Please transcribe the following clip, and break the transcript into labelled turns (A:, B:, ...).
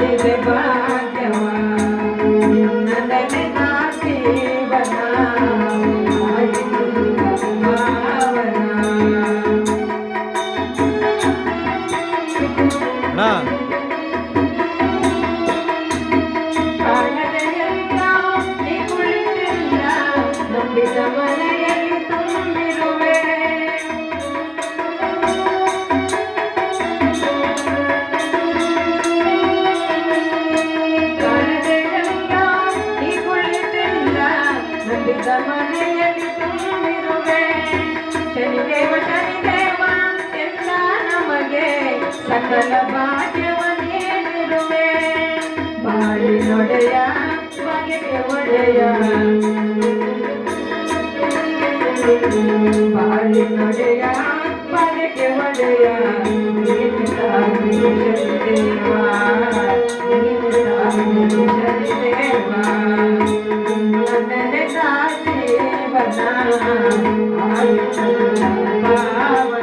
A: ನೀಡಿದೆ ಭಾಗ್ಯವ ನನ್ನಲ್ಲಿ ನಾ ಜೀವನ ಆಯಿತು ಭಾವನ ಕಾಣದೆಯಲ್ಲ ನೀ ಕುಳಿತಿಲ್ಲ ನಂಬಿದ ಮನೆಯಲ್ಲಿ ತುಂಬಿರುವೆ ಕಾಣದೆಯಲ್ಲ ನೀ ಕುಳಿತಿಲ್ಲ ನಂಬಿದ ಮನೆಯಲ್ಲಿ ತುಂಬಿರುವೆ ಶನಿದೇವ ಶನಿದೇವ ಎಲ್ಲ ನಮಗೆ ಸಕಲ ಭಾಗ್ಯವ ನೀಡಿರುವೆ ಬಾಳಿನೊಡೆಯ ಬಗೆಗೆ ಒಡೆಯ ಬಾಳಿನೊಡೆಯ ಬಗೆಗೆ ಒಡೆಯ ನೀನು ತಾಯಿ ಶನಿದೇವ ನೀನು ತಾಯಿ ಶನಿದೇವ ನನ್ನೆಲೆ ಜೀವನ ಆಯುಷ್ಯ ಭಾವನ